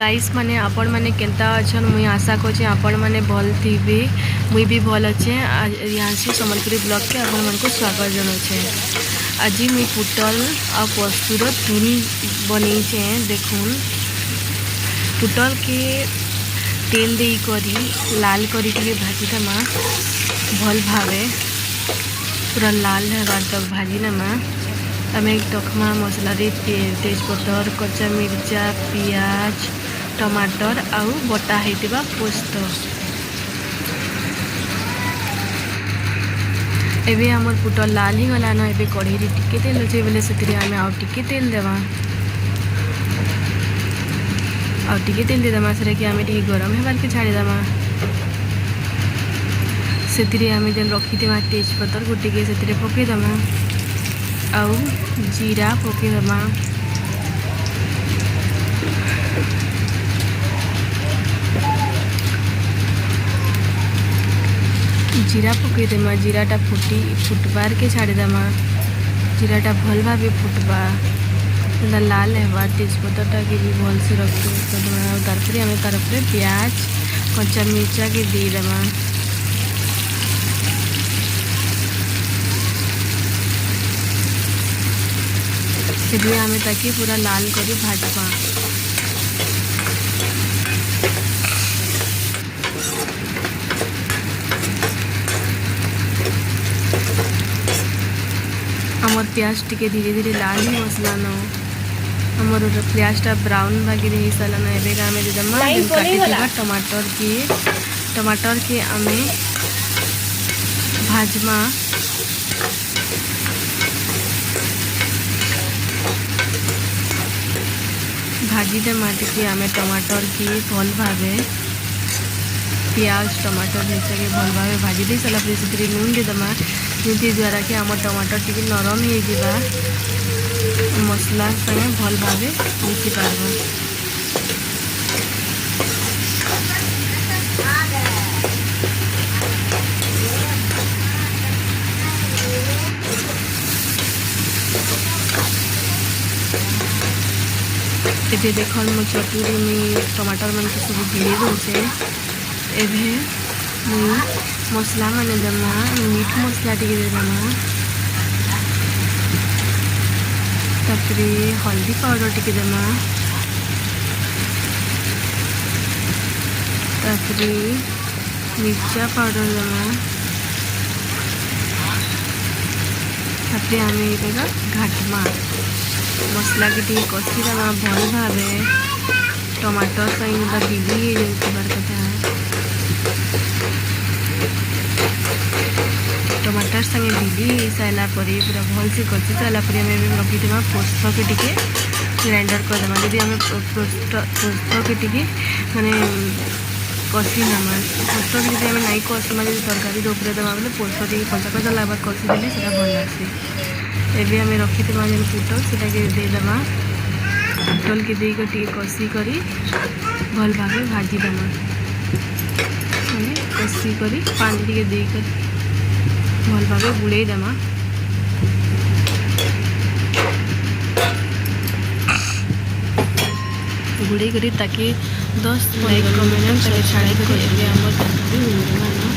Guys माने आपण माने केंता अछन मुई आशा करछे आपण माने भल थीबे मुई भी भल अच्छे। यहाँ से सम्बलपुरी ब्लॉग के आपण मन को स्वागत जनाछे। आज मुई पुटल आ पस्तुर तुनी बनईछे। देखुन पुटल के तेल दे करी लाल करी के भाजी देमा भल भावे पूरा लाल हेबार तक भाजी नेमा। आम टखमा मसला तेजपतर कच्चा मिर्चा पियाज टमाटर आउ बटा होता पोस्त एबे आमर पुटल लाल ही गलान। एबे कढ़ई टिके तेल अच्छे बोले से आम आउ टिके तेल देवा आउ टिके तेल देदेमा से कि आम टे गरम होबार के छाड़ीदेमा। से आम जेन रखी तेजपतर गुटिके से पकईदेमा आउ जीरा पकईदेमा। जीरा पकईदेमा जीराटा फुटबार के छाड़ीदेमा। जीराटा भल भाव फुटबा लाल हेबा तेजपतरटा के भी भल से रखी तारपर आम तारपर प्याज कच्चा मिर्चा के देदेमा। फिर आम ताकि पूरा लाल करी भाजबा। आमर प्याज टिके धीरे धीरे लाल ही मसलान आमर प्याजटा ब्राउन भागी हो सारान। एबे आम देदेमा काटिथिबा टमाटर के आम भाजमा। भाजी देमा टिके आम टमाटर की भल भावे पियाज टमाटर मिर्चा के भल भावे भाजी दे सारा से नून देदेमा जमी द्वारा कि आम टमाटर टी नरम हो मसला संगे भल भावे मिसी पार। एबे देखल मो चटनी में टमाटर मन के सब गिरे दूचे। एबे मुई मसला माने देमा मीट मसला टी देदेमा तापरे हल्दी पाउडर टी देमा तापरे मिर्चा पाउडर देमा तापरे आम ये घाटमा मसला के टी कषी देमा भल भावे टमाटर सहित बिली जाबार कथा। टमाटर संगे बिली सारा पूरा भल से कषि सारापर आम रखी पोस्त के टी ग्राइंडर करदेमा। जब आम पोस्त के टी माने कषि नामा पोस्त के जब आम नाई कषमा जब तरकारी उपरे देमा बोले पोस्त टी कंचा कंचा लगा कषि देले से भल लगे। एबे आम रखी जेन पुटल से देदेमा पुटल के देकर टी कषि करी भल भाव भाजी देमा मैंने कषि करी पानी टी देकर भल भाव बुड़े देमा। बुड़े करी ताकि 10-15 मिनट तक छाड़ी कर आम तरकारी